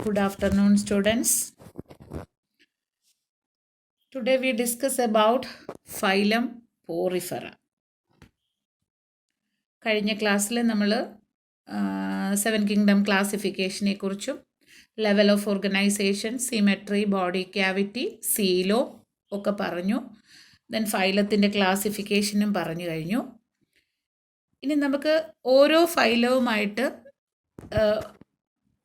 Good afternoon, students. Today we discuss about phylum Porifera. കഴിഞ്ഞ ക്ലാസ്സിൽ നമ്മൾ സെവൻ കിങ്ഡം ക്ലാസിഫിക്കേഷനെ കുറിച്ചും level of organisation, symmetry, body cavity, സീലോ ഒക്കെ പറഞ്ഞു. ദെൻ ഫൈലത്തിൻ്റെ ക്ലാസിഫിക്കേഷനും പറഞ്ഞു കഴിഞ്ഞു. ഇനി നമുക്ക് ഓരോ ഫൈലവുമായിട്ട്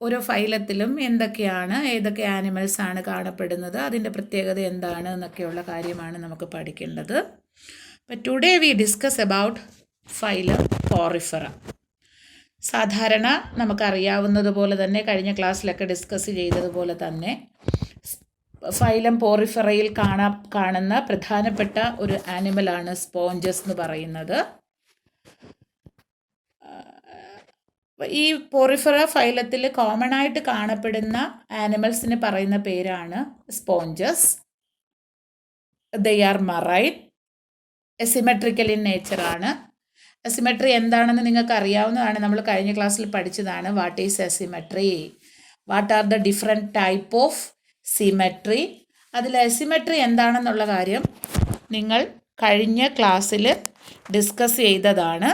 ഓരോ ഫൈലത്തിലും എന്തൊക്കെയാണ്, ഏതൊക്കെ ആനിമൽസ് ആണ് കാണപ്പെടുന്നത്, അതിൻ്റെ പ്രത്യേകത എന്താണ് എന്നൊക്കെയുള്ള കാര്യമാണ് നമുക്ക് പഠിക്കേണ്ടത്. അപ്പോൾ today we discuss about phylum Porifera. സാധാരണ നമുക്കറിയാവുന്നതുപോലെ തന്നെ കഴിഞ്ഞ ക്ലാസ്സിലൊക്കെ ഡിസ്കസ് ചെയ്തതുപോലെ തന്നെ ഫൈലം പോറിഫെറയിൽ കാണുന്ന പ്രധാനപ്പെട്ട ഒരു ആനിമലാണ് സ്പോഞ്ചസ് എന്ന് പറയുന്നത്. ഈ പോറിഫെറ ഫൈലത്തിൽ കോമൺ ആയിട്ട് കാണപ്പെടുന്ന ആനിമൽസിന് പറയുന്ന പേരാണ് sponges. They are marine, asymmetrical in നേച്ചറാണ്. എസിമെട്രി എന്താണെന്ന് നിങ്ങൾക്ക് അറിയാവുന്നതാണ്, നമ്മൾ കഴിഞ്ഞ ക്ലാസ്സിൽ പഠിച്ചതാണ്. What is asymmetry, what are the different type of symmetry. അതിൽ എസിമെട്രി എന്താണെന്നുള്ള കാര്യം നിങ്ങൾ കഴിഞ്ഞ ക്ലാസ്സിൽ ഡിസ്കസ് ചെയ്തതാണ്.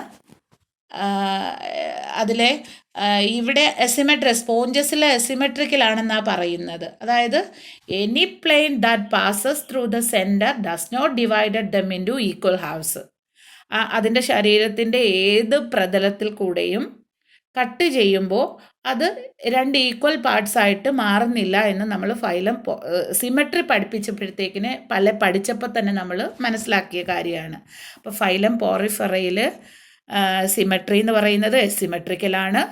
അതിലെ ഇവിടെ സ്പോഞ്ചസിലെ എസിമെട്രിക്കലാണെന്നാണ് പറയുന്നത്. അതായത് any plane that passes through the centre does not divided them into equal halves. അതിൻ്റെ ശരീരത്തിൻ്റെ ഏത് പ്രതലത്തിൽ കൂടെയും കട്ട് ചെയ്യുമ്പോൾ അത് രണ്ട് ഈക്വൽ പാർട്സ് ആയിട്ട് മാറുന്നില്ല എന്ന് നമ്മൾ ഫൈലം സിമെട്രി പഠിപ്പിച്ചപ്പോഴത്തേക്കിന് പഠിച്ചപ്പോൾ തന്നെ നമ്മൾ മനസ്സിലാക്കിയ കാര്യമാണ്. അപ്പോൾ ഫൈലം പോറിഫെറയിൽ സിമെട്രി എന്ന് പറയുന്നത് എസിമെട്രിക്കലാണ്.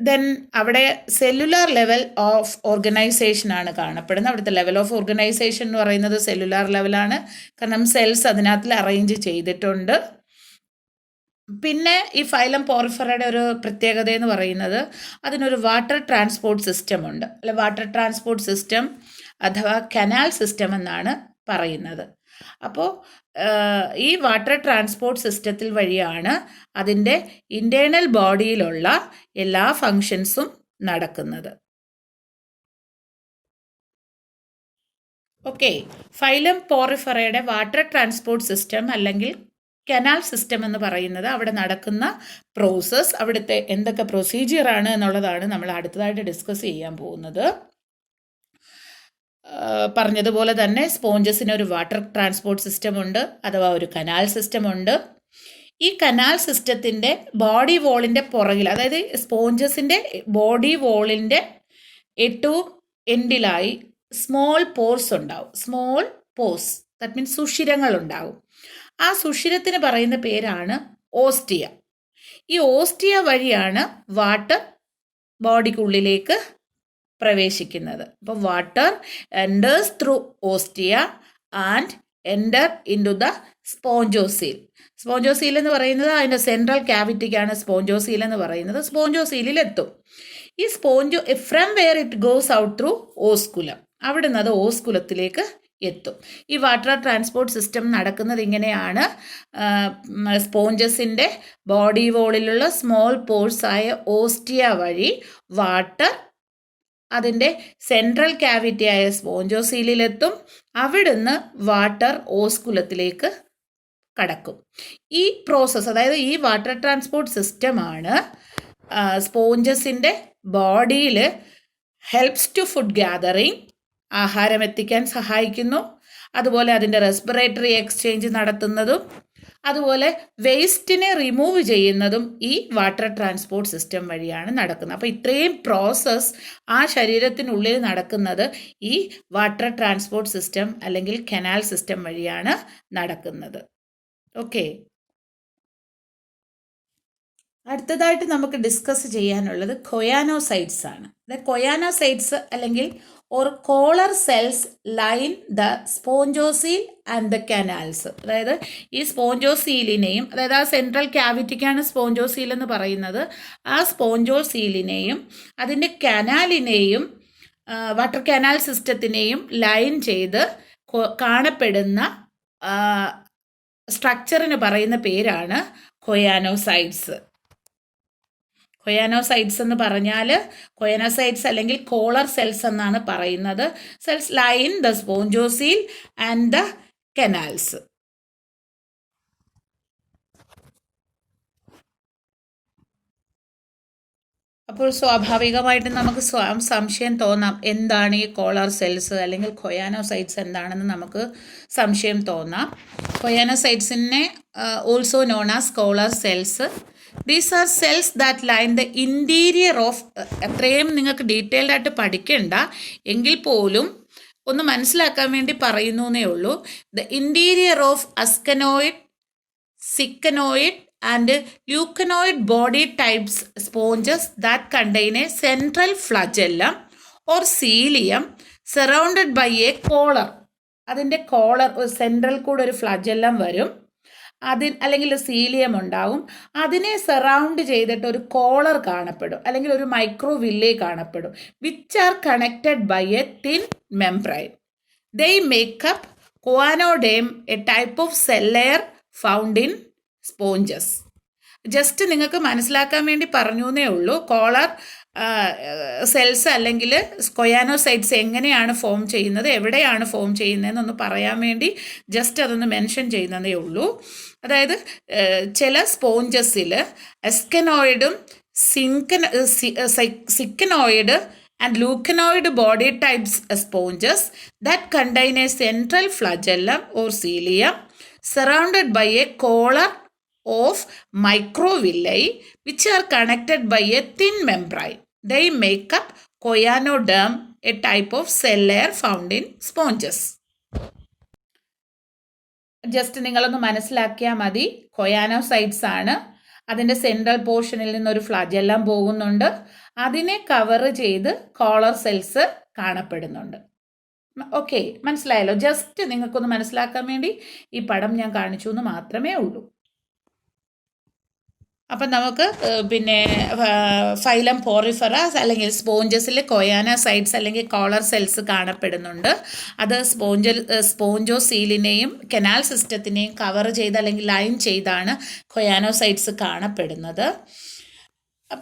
ദെൻ അവിടെ സെല്ലുലാർ ലെവൽ ഓഫ് ഓർഗനൈസേഷനാണ് കാണപ്പെടുന്നത്. അവിടുത്തെ ലെവൽ ഓഫ് ഓർഗനൈസേഷൻ എന്ന് പറയുന്നത് സെല്ലുലാർ ലെവലാണ്, കാരണം സെൽസ് അതിനകത്തിൽ അറേഞ്ച് ചെയ്തിട്ടുണ്ട്. പിന്നെ ഈ ഫൈലം പോറിഫെറയുടെ ഒരു പ്രത്യേകത എന്ന് പറയുന്നത് അതിനൊരു വാട്ടർ ട്രാൻസ്പോർട്ട് സിസ്റ്റം ഉണ്ട്. അല്ലെ, വാട്ടർ ട്രാൻസ്പോർട്ട് സിസ്റ്റം അഥവാ കനാൽ സിസ്റ്റം എന്നാണ് പറയുന്നത്. അപ്പോൾ ഈ വാട്ടർ ട്രാൻസ്പോർട്ട് സിസ്റ്റത്തിൽ വഴിയാണ് അതിൻ്റെ ഇൻറ്റേർണൽ ബോഡിയിലുള്ള എല്ലാ ഫങ്ഷൻസും നടക്കുന്നത്. ഓക്കെ, ഫൈലം പോറിഫെറയുടെ വാട്ടർ ട്രാൻസ്പോർട്ട് സിസ്റ്റം അല്ലെങ്കിൽ കനാൽ സിസ്റ്റം എന്ന് പറയുന്നത് അവിടെ നടക്കുന്ന പ്രോസസ്സ്, അവിടുത്തെ എന്തൊക്കെ പ്രൊസീജിയറാണ് എന്നുള്ളതാണ് നമ്മൾ അടുത്തതായിട്ട് ഡിസ്കസ് ചെയ്യാൻ പോകുന്നത്. പറഞ്ഞതുപോലെ തന്നെ സ്പോഞ്ചസിന് ഒരു വാട്ടർ ട്രാൻസ്പോർട്ട് സിസ്റ്റം ഉണ്ട്, അഥവാ ഒരു കനാൽ സിസ്റ്റം ഉണ്ട്. ഈ കനാൽ സിസ്റ്റത്തിൻ്റെ ബോഡി വോളിൻ്റെ പുറകിൽ, അതായത് സ്പോഞ്ചസിൻ്റെ ബോഡി വോളിൻ്റെ ഏറ്റവും എൻഡിലായി സ്മോൾ പോർസ് ഉണ്ടാവും. സ്മോൾ പോർസ്, ദാറ്റ് മീൻസ് സുഷിരങ്ങൾ ഉണ്ടാവും. ആ സുഷിരത്തിന് പറയുന്ന പേരാണ് ഓസ്റ്റിയ. ഈ ഓസ്റ്റിയ വഴിയാണ് വാട്ടർ ബോഡിക്കുള്ളിലേക്ക് പ്രവേശിക്കുന്നത്. അപ്പോൾ water enters through ostia and enter into the spongocoel. Spongocoel എന്ന് പറയുന്നത് അതിൻ്റെ സെൻട്രൽ ക്യാവിറ്റിക്കാണ് സ്പോഞ്ചോസീൽ എന്ന് പറയുന്നത്. സ്പോഞ്ചോസീലിലെത്തും. ഈ from where it goes out through osculum, അവിടെ നിന്ന് അത് ഓസ്കുലത്തിലേക്ക് എത്തും. ഈ വാട്ടർ ട്രാൻസ്പോർട്ട് സിസ്റ്റം നടക്കുന്നത് ഇങ്ങനെയാണ്. സ്പോഞ്ചസിൻ്റെ ബോഡി വോളിലുള്ള സ്മോൾ പോർസായ ഓസ്റ്റിയ വഴി വാട്ടർ അതിൻ്റെ സെൻട്രൽ ക്യാവിറ്റിയായ സ്പോഞ്ചോസീലിലെത്തും. അവിടുന്ന് വാട്ടർ ഓസ്കുലത്തിലേക്ക് കടക്കും. ഈ പ്രോസസ്സ്, അതായത് ഈ വാട്ടർ ട്രാൻസ്പോർട്ട് സിസ്റ്റമാണ് സ്പോഞ്ചസിൻ്റെ ബോഡിയിൽ ഹെൽപ്സ് ടു ഫുഡ് ഗ്യാതറിങ്, ആഹാരം എത്തിക്കാൻ സഹായിക്കുന്നു. അതുപോലെ അതിൻ്റെ റെസ്പിറേറ്ററി എക്സ്ചേഞ്ച് നടത്തുന്നതും അതുപോലെ വേസ്റ്റിനെ റിമൂവ് ചെയ്യുന്നതും ഈ വാട്ടർ ട്രാൻസ്പോർട്ട് സിസ്റ്റം വഴിയാണ് നടക്കുന്നത്. അപ്പോൾ ഇത്രയും പ്രോസസ്സ് ആ ശരീരത്തിനുള്ളിൽ നടക്കുന്നത് ഈ വാട്ടർ ട്രാൻസ്പോർട്ട് സിസ്റ്റം അല്ലെങ്കിൽ കനാൽ സിസ്റ്റം വഴിയാണ് നടക്കുന്നത്. ഓക്കെ, അടുത്തതായിട്ട് നമുക്ക് ഡിസ്കസ് ചെയ്യാനുള്ളത് കൊയാനോസൈറ്റ്സ് ആണ്. കൊയാനോസൈറ്റ്സ് അല്ലെങ്കിൽ collar cells line the spongocoel and the canals. അതായത് ഈ സ്പോഞ്ചോസീലിനെയും, അതായത് ആ സെൻട്രൽ ക്യാവിറ്റിക്കാണ് സ്പോഞ്ചോസീൽ എന്ന് പറയുന്നത്, ആ സ്പോഞ്ചോസീലിനെയും അതിൻ്റെ കനാലിനെയും വാട്ടർ കനാൽ സിസ്റ്റത്തിനെയും ലൈൻ ചെയ്ത് കാണപ്പെടുന്ന സ്ട്രക്ചറിന് പറയുന്ന പേരാണ് കൊയാനോസൈറ്റ്സ്. കൊയാനോസൈറ്റ്സ് എന്ന് പറഞ്ഞാൽ കൊയാനോസൈറ്റ്സ് അല്ലെങ്കിൽ കോളർ സെൽസ് എന്നാണ് പറയുന്നത്. Cells line the spongocoel and the canals. അപ്പോൾ സ്വാഭാവികമായിട്ടും നമുക്ക് സംശയം തോന്നാം, എന്താണ് ഈ കോളർ സെൽസ് അല്ലെങ്കിൽ കൊയാനോസൈറ്റ്സ് എന്താണെന്ന് നമുക്ക് സംശയം തോന്നാം. കൊയാനോസൈറ്റ്സിനെ also known as collar cells. These are cells that line the interior of, അത്രയും നിങ്ങൾക്ക് ഡീറ്റെയിൽഡ് ആയിട്ട് പഠിക്കണ്ട എങ്കിൽ പോലും ഒന്ന് മനസ്സിലാക്കാൻ വേണ്ടി പറയുന്നു എന്നേ ഉള്ളൂ. The interior of asconoid, syconoid and leuconoid body types sponges that contain a central flagellum or cilium surrounded by a collar. അതിൻ്റെ കോളർ, സെൻട്രൽ കൂടെ ഒരു ഫ്ലജെല്ലം വരും, അല്ലെങ്കിൽ സീലിയം ഉണ്ടാവും. അതിനെ സറൗണ്ട് ചെയ്തിട്ട് ഒരു കോളർ കാണപ്പെടും അല്ലെങ്കിൽ ഒരു മൈക്രോവില്ലേ കാണപ്പെടും. Which are connected by a thin membrane. They make up choanoderm, a type of cell layer found in sponges. Just നിങ്ങൾക്ക് മനസ്സിലാക്കാൻ വേണ്ടി പറഞ്ഞു എന്നേ ഉള്ളൂ. കോളർ സെൽസ് അല്ലെങ്കിൽ കൊയാനോസൈറ്റ്സ് എങ്ങനെയാണ് ഫോം ചെയ്യുന്നത്, എവിടെയാണ് ഫോം ചെയ്യുന്നതെന്നൊന്ന് പറയാൻ വേണ്ടി ജസ്റ്റ് അതൊന്ന് മെൻഷൻ ചെയ്യുന്നതേ ഉള്ളൂ. അതായത് ചില സ്പോഞ്ചസിൽ എസ്കനോയിഡും syconoid and leuconoid body types sponges that contain a central flagellum or cilium surrounded by a collar of microvilli which are connected by a thin membrane. They make up choanoderm, a type of cell layer found in sponges. Just നിങ്ങളൊന്ന് മനസ്സിലാക്കിയാൽ മതി. കൊയാനോസൈറ്റ്സ് ആണ്. അതിൻ്റെ central പോർഷനിൽ നിന്നൊരു flagellum പോകുന്നുണ്ട്. അതിനെ cover ചെയ്ത് കോളർ സെൽസ് കാണപ്പെടുന്നുണ്ട്. ഓക്കെ, മനസ്സിലായല്ലോ. ജസ്റ്റ് നിങ്ങൾക്കൊന്ന് മനസ്സിലാക്കാൻ വേണ്ടി ഈ പടം ഞാൻ കാണിച്ചു എന്ന് മാത്രമേ ഉള്ളൂ. അപ്പം നമുക്ക് പിന്നെ ഫൈലം പോറിഫെറ അല്ലെങ്കിൽ സ്പോഞ്ചസിൽ കൊയാനോസൈറ്റ്സ് അല്ലെങ്കിൽ കോളർ സെൽസ് കാണപ്പെടുന്നുണ്ട്. അത് സ്പോഞ്ചോസീലിനെയും കനാൽ സിസ്റ്റത്തിനെയും കവർ ചെയ്ത് അല്ലെങ്കിൽ ലൈൻ ചെയ്താണ് കൊയാനോസൈറ്റ്സ് കാണപ്പെടുന്നത്.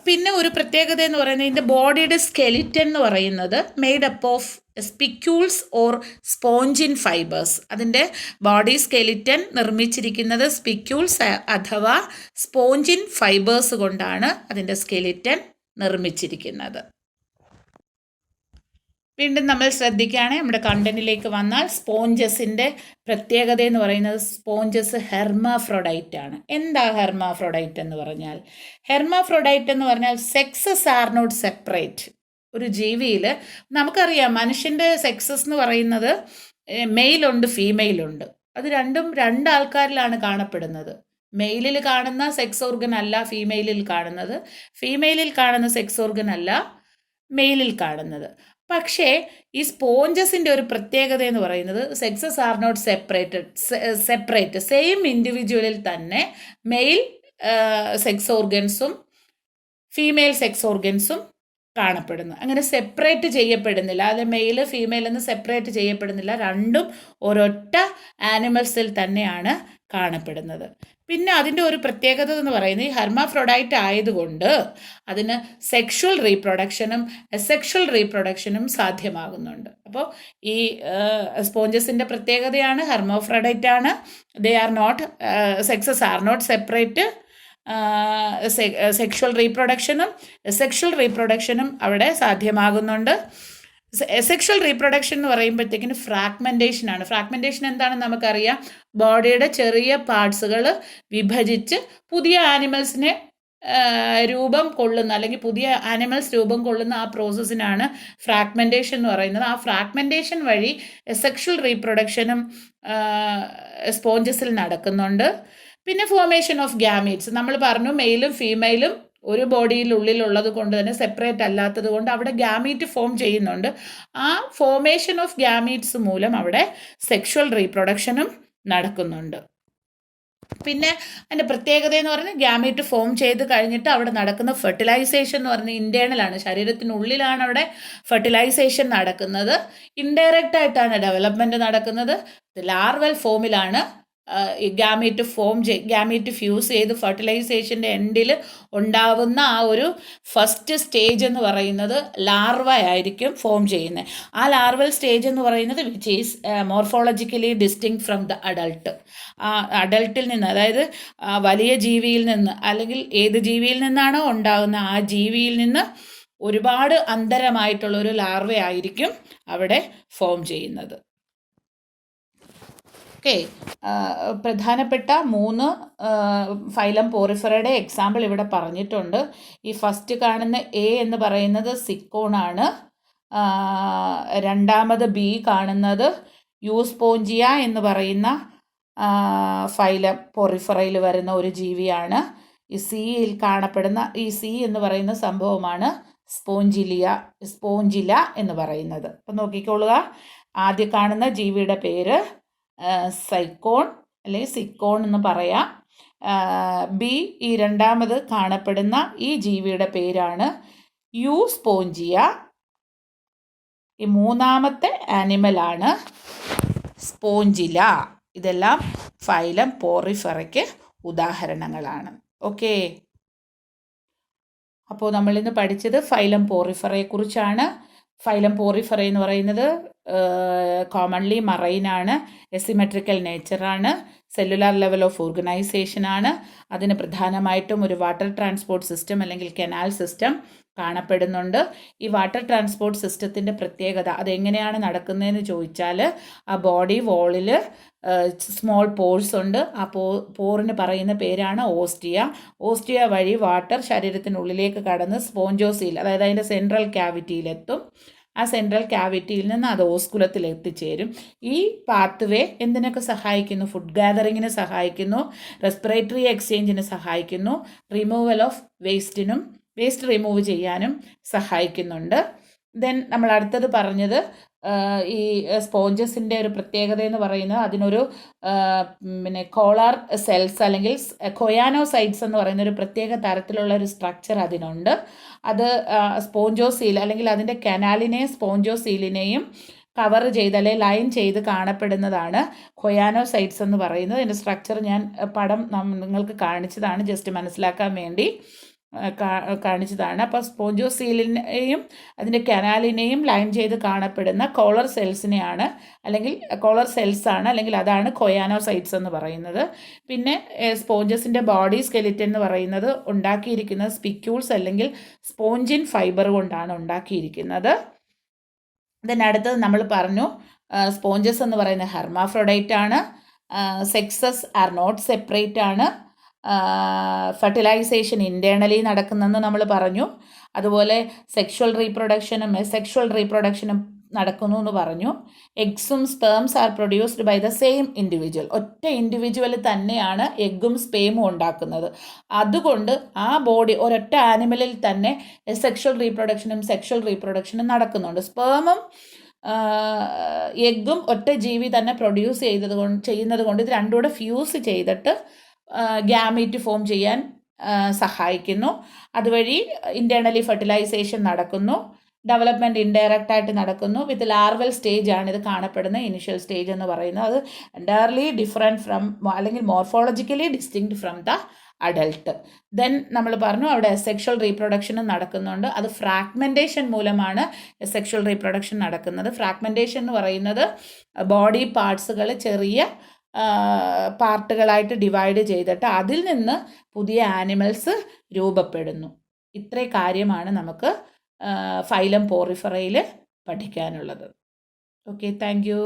പിന്നെ ഒരു പ്രത്യേകത എന്ന് പറയുന്നത് ഇതിൻ്റെ ബോഡിയുടെ സ്കെലിറ്റൻ എന്ന് പറയുന്നത് made up of spicules or spongin fibres. അതിൻ്റെ ബോഡി സ്കെലിറ്റൻ നിർമ്മിച്ചിരിക്കുന്നത് സ്പിക്യൂൾസ് അഥവാ സ്പോഞ്ചിൻ ഫൈബേഴ്സ് കൊണ്ടാണ് അതിൻ്റെ സ്കെലിറ്റൻ നിർമ്മിച്ചിരിക്കുന്നത്. വീണ്ടും നമ്മൾ ശ്രദ്ധിക്കുകയാണെങ്കിൽ നമ്മുടെ കണ്ടന്റിലേക്ക് വന്നാൽ സ്പോഞ്ചസിൻ്റെ പ്രത്യേകത എന്ന് പറയുന്നത് സ്പോഞ്ചസ് ഹെർമാഫ്രോഡൈറ്റ് ആണ്. എന്താ ഹെർമാഫ്രോഡൈറ്റ് എന്ന് പറഞ്ഞാൽ? ഹെർമാഫ്രോഡൈറ്റ് എന്ന് പറഞ്ഞാൽ സെക്സസ് ആർ നോട്ട് സെപ്പറേറ്റ്. ഒരു ജീവിയിൽ നമുക്കറിയാം മനുഷ്യൻ്റെ സെക്സസ് എന്ന് പറയുന്നത് മെയിലുണ്ട്, ഫീമെയിലുണ്ട്. അത് രണ്ടും രണ്ടാൾക്കാരിലാണ് കാണപ്പെടുന്നത്. മെയിലിൽ കാണുന്ന സെക്സ് ഓർഗൻ അല്ല ഫീമെയിലിൽ കാണുന്നത്, ഫീമെയിലിൽ കാണുന്ന സെക്സ് ഓർഗൻ അല്ല മെയിലിൽ കാണുന്നത്. പക്ഷേ ഈ സ്പോഞ്ചസിൻ്റെ ഒരു പ്രത്യേകത എന്ന് പറയുന്നത് sexes are not separate same ഇൻഡിവിജ്വലിൽ തന്നെ മെയിൽ സെക്സ് ഓർഗൻസും ഫീമെയിൽ സെക്സ് ഓർഗൻസും കാണപ്പെടുന്നു. അങ്ങനെ സെപ്പറേറ്റ് ചെയ്യപ്പെടുന്നില്ല. അത് മെയിൽ ഫീമെയിൽ എന്ന് സെപ്പറേറ്റ് ചെയ്യപ്പെടുന്നില്ല. രണ്ടും ഒരൊറ്റ ആനിമൽസിൽ തന്നെയാണ് കാണപ്പെടുന്നത്. പിന്നെ അതിൻ്റെ ഒരു പ്രത്യേകത എന്ന് പറയുന്നത് ഈ ഹെർമാഫ്രോഡൈറ്റ് ആയതുകൊണ്ട് അതിന് സെക്ഷൽ റീപ്രൊഡക്ഷനും അസെക്ഷൽ റീപ്രൊഡക്ഷനും സാധ്യമാകുന്നുണ്ട്. അപ്പോൾ ഈ സ്പോഞ്ചസിൻ്റെ പ്രത്യേകതയാണ് ഹെർമാഫ്രോഡൈറ്റ് ആണ്. They are not sexes are not separate. Sexual റീപ്രൊഡക്ഷനും അവിടെ സാധ്യമാകുന്നുണ്ട്. സെക്ഷൽ റീപ്രൊഡക്ഷൻ എന്ന് പറയുമ്പോഴത്തേക്കിന് ഫ്രാഗ്മെൻറ്റേഷൻ ആണ്. ഫ്രാഗ്മെൻറ്റേഷൻ എന്താണെന്ന് നമുക്കറിയാം. ബോഡിയുടെ ചെറിയ പാർട്സുകൾ വിഭജിച്ച് പുതിയ ആനിമൽസിനെ രൂപം കൊള്ളുന്ന അല്ലെങ്കിൽ പുതിയ ആനിമൽസ് രൂപം കൊള്ളുന്ന ആ പ്രോസസ്സിനാണ് ഫ്രാഗ്മെൻറ്റേഷൻ എന്ന് പറയുന്നത്. ആ ഫ്രാഗ്മെൻറ്റേഷൻ വഴി സെക്ഷൽ റീപ്രൊഡക്ഷനും സ്പോഞ്ചസിൽ നടക്കുന്നുണ്ട്. പിന്നെ ഫോർമേഷൻ ഓഫ് ഗ്യാമീറ്റ്സ് നമ്മൾ പറഞ്ഞു, മെയിലും ഫീമെയിലും ഒരു ബോഡിയിലുള്ളിലുള്ളത് കൊണ്ട് തന്നെ സെപ്പറേറ്റ് അല്ലാത്തത് കൊണ്ട് അവിടെ ഗ്യാമീറ്റ് ഫോം ചെയ്യുന്നുണ്ട്. ആ ഫോർമേഷൻ ഓഫ് ഗ്യാമീറ്റ്സ് മൂലം അവിടെ സെക്ഷൽ റീപ്രൊഡക്ഷനും നടക്കുന്നുണ്ട്. പിന്നെ അതിൻ്റെ പ്രത്യേകത എന്ന് പറഞ്ഞാൽ ഗ്യാമീറ്റ് ഫോം ചെയ്ത് കഴിഞ്ഞിട്ട് അവിടെ നടക്കുന്ന ഫെർട്ടിലൈസേഷൻ എന്ന് പറഞ്ഞാൽ ഇൻറ്റേർണലാണ്, ശരീരത്തിനുള്ളിലാണ് അവിടെ ഫെർട്ടിലൈസേഷൻ നടക്കുന്നത്. ഇൻഡയറക്റ്റ് ആയിട്ടാണ് ഡെവലപ്മെൻറ്റ് നടക്കുന്നത്. ലാർവൽ ഫോമിലാണ് ഗ്യാമീറ്റ് ഫ്യൂസ് ചെയ്ത് ഫെർട്ടിലൈസേഷൻ്റെ എൻഡിൽ ഉണ്ടാവുന്ന ആ ഒരു ഫസ്റ്റ് സ്റ്റേജ് എന്ന് പറയുന്നത് ലാർവ ആയിരിക്കും ഫോം ചെയ്യുന്നത്. ആ ലാർവൽ സ്റ്റേജ് എന്ന് പറയുന്നത് which is morphologically distinct from the adult. ആ അഡൾട്ടിൽ നിന്ന്, അതായത് വലിയ ജീവിയിൽ നിന്ന്, അല്ലെങ്കിൽ ഏത് ജീവിയിൽ നിന്നാണോ ഉണ്ടാകുന്ന ആ ജീവിയിൽ നിന്ന് ഒരുപാട് അന്തരമായിട്ടുള്ള ഒരു ലാർവ ആയിരിക്കും അവിടെ ഫോം ചെയ്യുന്നത്. ഓക്കെ, പ്രധാനപ്പെട്ട 3 ഫൈലം പോറിഫറയുടെ എക്സാമ്പിൾ ഇവിടെ പറഞ്ഞിട്ടുണ്ട്. ഈ ഫസ്റ്റ് കാണുന്ന എ എന്ന് പറയുന്നത് സിക്കോണാണ്. രണ്ടാമത് ബി കാണുന്നത് യൂസ്പോഞ്ചിയ എന്ന് പറയുന്ന ഫൈലം പോറിഫറയിൽ വരുന്ന ഒരു ജീവിയാണ്. ഈ സിയിൽ കാണപ്പെടുന്ന ഈ സി എന്ന് പറയുന്ന സംഭവമാണ് സ്പോഞ്ചില എന്ന് പറയുന്നത്. അപ്പം നോക്കിക്കൊള്ളുക, ആദ്യം കാണുന്ന ജീവിയുടെ പേര് സൈക്കോൺ അല്ലെങ്കിൽ സിക്കോൺ എന്ന് പറയാം. ബി, ഈ രണ്ടാമത് കാണപ്പെടുന്ന ഈ ജീവിയുടെ പേരാണ് യൂസ്പോഞ്ചിയ. ഈ മൂന്നാമത്തെ ആനിമലാണ് സ്പോഞ്ചില. ഇതെല്ലാം ഫൈലം പോറിഫറയ്ക്ക് ഉദാഹരണങ്ങളാണ്. ഓക്കെ, അപ്പോൾ നമ്മളിന്ന് പഠിച്ചത് ഫൈലം പോറിഫറയെ കുറിച്ചാണ്. ഫൈലം പോറിഫറ എന്ന് പറയുന്നത് കോമൺലി മറൈനാണ്, എസിമെട്രിക്കൽ നേച്ചറാണ്, സെല്ലുലാർ ലെവൽ ഓഫ് ഓർഗനൈസേഷനാണ്. അതിന് പ്രധാനമായിട്ടും ഒരു വാട്ടർ ട്രാൻസ്പോർട്ട് സിസ്റ്റം അല്ലെങ്കിൽ കനാൽ സിസ്റ്റം കാണപ്പെടുന്നുണ്ട്. ഈ വാട്ടർ ട്രാൻസ്പോർട്ട് സിസ്റ്റത്തിൻ്റെ പ്രത്യേകത അതെങ്ങനെയാണ് നടക്കുന്നതെന്ന് ചോദിച്ചാൽ, ആ ബോഡി വോളിൽ സ്മോൾ പോർസ് ഉണ്ട്. ആ പോറിന് പറയുന്ന പേരാണ് ഓസ്റ്റിയ. ഓസ്റ്റിയ വഴി വാട്ടർ ശരീരത്തിനുള്ളിലേക്ക് കടന്ന് സ്പോഞ്ചോസിൽ, അതായത് അതിൻ്റെ സെൻട്രൽ ക്യാവിറ്റിയിലെത്തും. ആ സെൻട്രൽ ക്യാവിറ്റിയിൽ നിന്ന് അത് ഓസ്കുലത്തിൽ എത്തിച്ചേരും. ഈ പാത്ത് എന്തിനൊക്കെ സഹായിക്കുന്നു? ഫുഡ് ഗാദറിങ്ങിന് സഹായിക്കുന്നു, റെസ്പിറേറ്ററി എക്സ്ചേഞ്ചിന് സഹായിക്കുന്നു, റിമൂവൽ ഓഫ് വേസ്റ്റ് റിമൂവ് ചെയ്യാനും സഹായിക്കുന്നുണ്ട്. ദെൻ നമ്മൾ അടുത്തത് പറഞ്ഞത് ഈ സ്പോഞ്ചസിൻ്റെ ഒരു പ്രത്യേകത എന്ന് പറയുന്നത് അതിനൊരു കോളാർ സെൽസ് അല്ലെങ്കിൽ കൊയാനോസൈറ്റ്സ് എന്ന് പറയുന്ന ഒരു പ്രത്യേക തരത്തിലുള്ള ഒരു സ്ട്രക്ചർ അതിനുണ്ട്. അത് സ്പോഞ്ചോസീൽ അല്ലെങ്കിൽ അതിൻ്റെ കനാലിനെയും സ്പോഞ്ചോസീലിനെയും കവർ ചെയ്ത് അല്ലെങ്കിൽ ലൈൻ ചെയ്ത് കാണപ്പെടുന്നതാണ് കൊയാനോസൈറ്റ്സ് എന്ന് പറയുന്നത്. ഇതിൻ്റെ സ്ട്രക്ചർ ഞാൻ പടം നിങ്ങൾക്ക് കാണിച്ചതാണ്, ജസ്റ്റ് മനസ്സിലാക്കാൻ വേണ്ടി കാണിച്ചതാണ്. അപ്പോൾ സ്പോഞ്ചോസീലിനെയും അതിൻ്റെ കനാലിനെയും ലൈൻ ചെയ്ത് കാണപ്പെടുന്ന കോളർ സെൽസിനെയാണ് അല്ലെങ്കിൽ കോളർ സെൽസാണ് അല്ലെങ്കിൽ അതാണ് കൊയാനോസൈറ്റ്സ് എന്ന് പറയുന്നത്. പിന്നെ സ്പോഞ്ചസിൻ്റെ ബോഡി സ്കെലിറ്റൻ എന്ന് പറയുന്നത് ഉണ്ടാക്കിയിരിക്കുന്നത് സ്പിക്യൂൾസ് അല്ലെങ്കിൽ സ്പോഞ്ചിൻ ഫൈബർ കൊണ്ടാണ് ഉണ്ടാക്കിയിരിക്കുന്നത്. അടുത്തത് നമ്മൾ പറഞ്ഞു സ്പോഞ്ചസ് എന്ന് പറയുന്നത് ഹെർമാഫ്രോഡൈറ്റ് ആണ്. സെക്സസ് ആർ നോട്ട് സെപ്പറേറ്റ് ആണ്. ഫെർട്ടിലൈസേഷൻ ഇൻറ്റേർണലി നടക്കുന്നെന്ന് നമ്മൾ പറഞ്ഞു. അതുപോലെ സെക്ഷൽ റീപ്രൊഡക്ഷനും നടക്കുന്നു എന്ന് പറഞ്ഞു. എഗ്സും sperms are produced by the same individual. ഒറ്റ ഇൻഡിവിജ്വൽ തന്നെയാണ് എഗ്ഗും സ്പേമും ഉണ്ടാക്കുന്നത്. അതുകൊണ്ട് ആ ബോഡി ഒരൊറ്റ ആനിമലിൽ തന്നെ സെക്ഷൽ റീപ്രൊഡക്ഷനും നടക്കുന്നുണ്ട്. സ്പേമും എഗ്ഗും ഒറ്റ ജീവി തന്നെ പ്രൊഡ്യൂസ് ചെയ്യുന്നത് കൊണ്ട് ഇത് രണ്ടും കൂടെ ഫ്യൂസ് ചെയ്തിട്ട് ഗ്യാമീറ്റ് ഫോം ചെയ്യാൻ സഹായിക്കുന്നു. അതുവഴി ഇൻറ്റേർണലി ഫെർട്ടിലൈസേഷൻ നടക്കുന്നു. ഡെവലപ്മെൻറ്റ് ഇൻഡയറക്റ്റ് ആയിട്ട് നടക്കുന്നു. വിത്ത് ലാർവൽ സ്റ്റേജ് ആണ് ഇത് കാണപ്പെടുന്ന ഇനിഷ്യൽ സ്റ്റേജ് എന്ന് പറയുന്നത്. അത് എൻറ്റയർലി ഡിഫറെൻറ്റ് ഫ്രം അല്ലെങ്കിൽ morphologically distinct from the adult. Then നമ്മൾ പറഞ്ഞു അവിടെ സെക്ഷൽ റീപ്രൊഡക്ഷനും നടക്കുന്നുണ്ട്. അത് ഫ്രാഗ്മെൻറ്റേഷൻ മൂലമാണ് സെക്ഷൽ റീപ്രൊഡക്ഷൻ നടക്കുന്നത്. ഫ്രാഗ്മെൻറ്റേഷൻ എന്ന് പറയുന്നത് ബോഡി പാർട്സുകൾ ചെറിയ പാർട്ടുകളായിട്ട് ഡിവൈഡ് ചെയ്തിട്ട് അതിൽ നിന്ന് പുതിയ ആനിമൽസ് രൂപപ്പെടുന്നു. ഇത്രയും കാര്യമാണ് നമുക്ക് ഫൈലം പോറിഫറയിൽ പഠിക്കാനുള്ളത്. Okay, thank you.